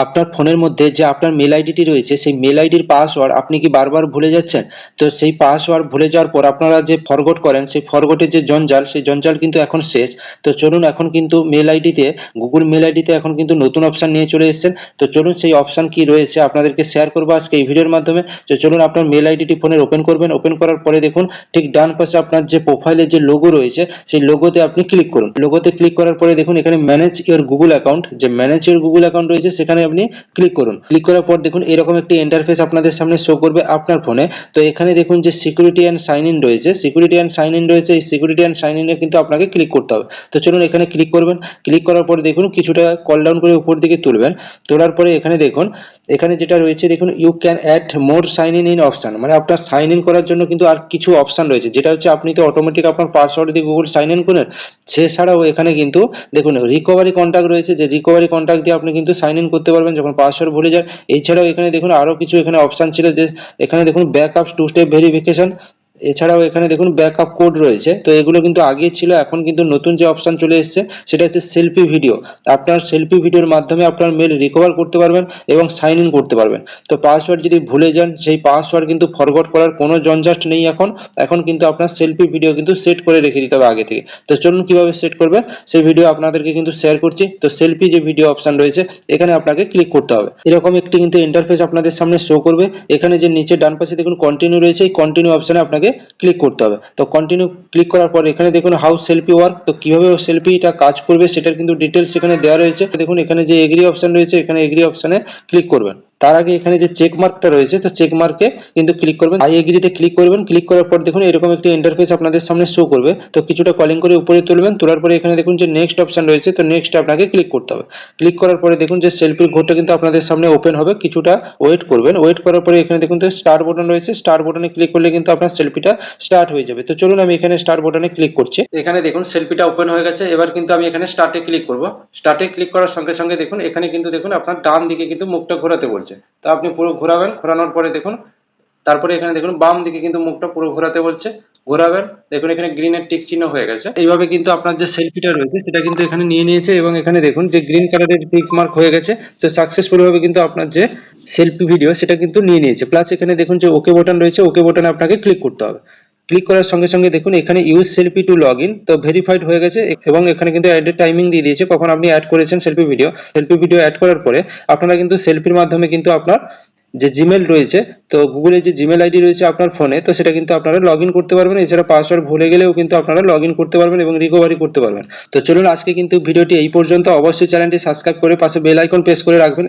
আপনার ফোনের মধ্যে যে আপনার মেল আইডিটি রয়েছে সেই মেল আইডির পাসওয়ার্ড আপনি কি বারবার ভুলে যাচ্ছেন? তো সেই পাসওয়ার্ড ভুলে যাওয়ার পর আপনারা যে ফরগট করেন সেই ফরগটের যে জঞ্জাল সেই জঞ্জাল কিন্তু এখন শেষ। তো চলুন এখন কিন্তু মেল আইডিতে গুগল মেল আইডিতে এখন কিন্তু নতুন অপশন নিয়ে চলে এসেছেন। তো চলুন সেই অপশন কি রয়েছে আপনাদেরকে শেয়ার করবো আজকে এই ভিডিওর মাধ্যমে। তো চলুন আপনার মেল আইডিটি ফোনের ওপেন করবেন। ওপেন করার পরে দেখুন ঠিক ডান পাশে আপনার যে প্রোফাইলের যে লোগো রয়েছে সেই লোগোতে আপনি ক্লিক করুন। লোগোতে ক্লিক করার পরে দেখুন এখানে ম্যানেজ ইওর গুগল অ্যাকাউন্ট, যে ম্যানেজ ইওর গুগল অ্যাকাউন্ট রয়েছে সেখানে আপনি ক্লিক করুন। ক্লিক করার পর দেখুন এরকম একটি ইন্টারফেস আপনাদের সামনে শো করবে আপনার ফোনে। তো এখানে দেখুন যে সিকিউরিটি অ্যান্ড সাইন ইন রয়েছে, সিকিউরিটি অ্যান্ড সাইন ইন রয়েছে, এই সিকিউরিটি অ্যান্ড সাইন ইনে কিন্তু আপনাকে ক্লিক করতে হবে। তো চলুন এখানে ক্লিক করবেন। ক্লিক করার পরে দেখুন কিছুটা কল ডাউন করে উপর দিকে তুলবেন। তোলার পরে এখানে দেখুন এখানে যেটা রয়েছে দেখুন you can add more sign in in option, মানে আপনার সাইন ইন করার জন্য কিন্তু আর কিছু অপশন রয়েছে, যেটা হচ্ছে আপনি তো অটোমেটিক আপনার পাসওয়ার্ড দিয়ে গুগল সাইন ইন করেন। সেছাড়াও এখানে কিন্তু দেখুন রিকভারি কন্ট্যাক্ট রয়েছে, যে রিকভারি কন্ট্যাক্ট দিয়ে আপনি কিন্তু সাইন ইন করতে পারবেন যখন পাসওয়ার্ড ভুলে যান। এছাড়াও এখানে দেখুন আরো কিছু এখানে অপশন ছিল, যে এখানে দেখুন ব্যাকআপ টু স্টেপ ভেরিফিকেশন, এছাড়াও এখানে দেখুন ব্যাকআপ কোড রয়েছে। তো এগুলো কিন্তু আগে ছিল, এখন কিন্তু নতুন যে অপশন চলে এসেছে সেটা হচ্ছে সেলফি ভিডিও। আপনার সেলফি ভিডিওর মাধ্যমে আপনার মেল রিকভার করতে পারবেন এবং সাইন ইন করতে পারবেন। তো পাসওয়ার্ড যদি ভুলে যান সেই পাসওয়ার্ড কিন্তু ফরগট করার কোনো জঞ্জাট নেই এখন। এখন কিন্তু আপনার সেলফি ভিডিও কিন্তু সেট করে রেখে দিতে হবে আগে থেকে। তো চলুন কিভাবে সেট করবেন সেই ভিডিও আপনাদেরকে কিন্তু শেয়ার করছি। তো সেলফি যে ভিডিও অপশন রয়েছে এখানে আপনাকে ক্লিক করতে হবে। এরকম একটি কিন্তু ইন্টারফেস আপনাদের সামনে শো করবে। এখানে যে নিচে ডান পাশে দেখুন কন্টিনিউ রয়েছে, এই কন্টিনিউ অপশনে আপনাকে ক্লিক করতে হবে। তো কন্টিনিউ ক্লিক করার পর এখানে দেখুন হাউ সেলফি ওয়ার্ক, তো কিভাবে সেলফিটা কাজ করবে সেটার কিন্তু ডিটেলস এখানে দেওয়া রয়েছে। দেখুন এখানে যে এগ্রি অপশন রয়েছে এখানে এগ্রি অপশনে ক্লিক করবেন। তার আগে এখানে যে চেক মার্কটা রয়েছে তো চেক মার্কে কিন্তু ক্লিক করবেন, আই এগ্রিতে ক্লিক করবেন। ক্লিক করার পর দেখুন এরকম একটি ইন্টারফেস আপনাদের সামনে শো করবে। তো কিছুটা কলিং করে উপরে তুলবেন, তোলার পরে এখানে দেখুন যে নেক্সট অপশন রয়েছে, তো নেক্সট আপনাকে ক্লিক করতে হবে। ক্লিক করার পরে দেখুন যে সেলফির ঘরটা কিন্তু আপনাদের সামনে ওপেন হবে, কিছুটা ওয়েট করবেন। ওয়েট করার পরে এখানে দেখুন যে স্টার্ট বাটন রয়েছে, স্টার্ট বাটনে ক্লিক করলে কিন্তু আপনার সেলফিটা স্টার্ট হয়ে যাবে। তো চলুন আমি এখানে স্টার্ট বাটনে ক্লিক করছি। এখানে দেখুন সেলফিটা ওপেন হয়ে গেছে। এবার কিন্তু আমি এখানে স্টার্টে ক্লিক করব। স্টার্টে ক্লিক করার সঙ্গে সঙ্গে দেখুন এখানে কিন্তু দেখুন আপনার ডান দিকে কিন্তু মুখটা ঘোরাতে বলছে। তো আপনি পুরো ঘোরাবেন, ঘোরানোর পরে দেখুন তারপরে এখানে দেখুন বাম দিকে কিন্তু মুখটা পুরো ঘোরাতে বলছে, ঘোরাবেন। দেখুন এখানে গ্রিনের টিক চিহ্ন হয়ে গেছে। এইভাবে কিন্তু আপনার যে সেলফিটা রয়েছে সেটা কিন্তু এখানে নিয়ে নিয়েছে এবং এখানে দেখুন যে গ্রিন কালারের টিক মার্ক হয়ে গেছে। তো সাকসেসফুল ভাবে কিন্তু আপনার যে সেলফি ভিডিও সেটা কিন্তু নিয়ে নিয়েছে। প্লাস এখানে দেখুন যে ওকে বাটন রয়েছে, ওকে বাটনে আপনাকে ক্লিক করতে হবে। ক্লিক করার সঙ্গে সঙ্গে দেখুন এখানে use selfie to log in, তো ভেরিফাইড হয়ে গেছে এবং এখানে কিন্তু অ্যাডের টাইমিং দিয়ে দিয়েছে কখন আপনি অ্যাড করেছেন selfie video. Selfie video add করার পরে আপনারা কিন্তু সেলফির মাধ্যমে কিন্তু আপনার যে জিমেল রয়েছে, তো গুগলের যে জিমেল আইডি রয়েছে আপনার ফোনে, তো সেটা কিন্তু আপনারা লগ ইন করতে পারবেন। এছাড়া পাসওয়ার্ড ভুলে গেলেও কিন্তু আপনারা লগ ইন করতে পারবেন এবং রিকভারি করতে পারবেন। তো চলুন আজকে কিন্তু ভিডিওটি এই পর্যন্ত। অবশ্যই চ্যানেলটি সাবস্ক্রাইব করে পাশে বেল আইকন প্রেস করে রাখবেন।